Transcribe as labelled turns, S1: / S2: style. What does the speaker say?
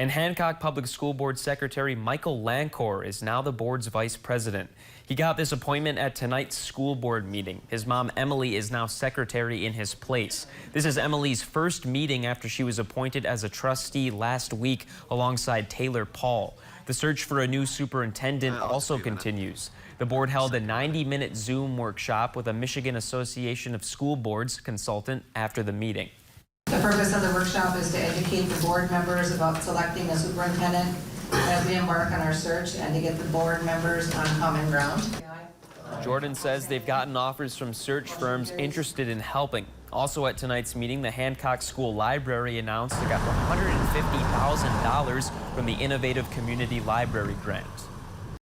S1: And Hancock Public School Board Secretary Michael Lancour is now the board's vice president. He got this appointment at tonight's school board meeting. His mom, Emily, is now secretary in his place. This is Emily's first meeting after she was appointed as a trustee last week alongside Taylor Paul. The search for a new superintendent also continues. The board held a 90-minute Zoom workshop with a Michigan Association of School Boards consultant after the meeting.
S2: The purpose of the workshop is to educate the board members about selecting a superintendent as we embark on our search and to get the board members on common ground.
S1: Jordan says they've gotten offers from search firms interested in helping. Also at tonight's meeting, the Hancock School Library announced it got $150,000 from the Innovative Community Library Grant.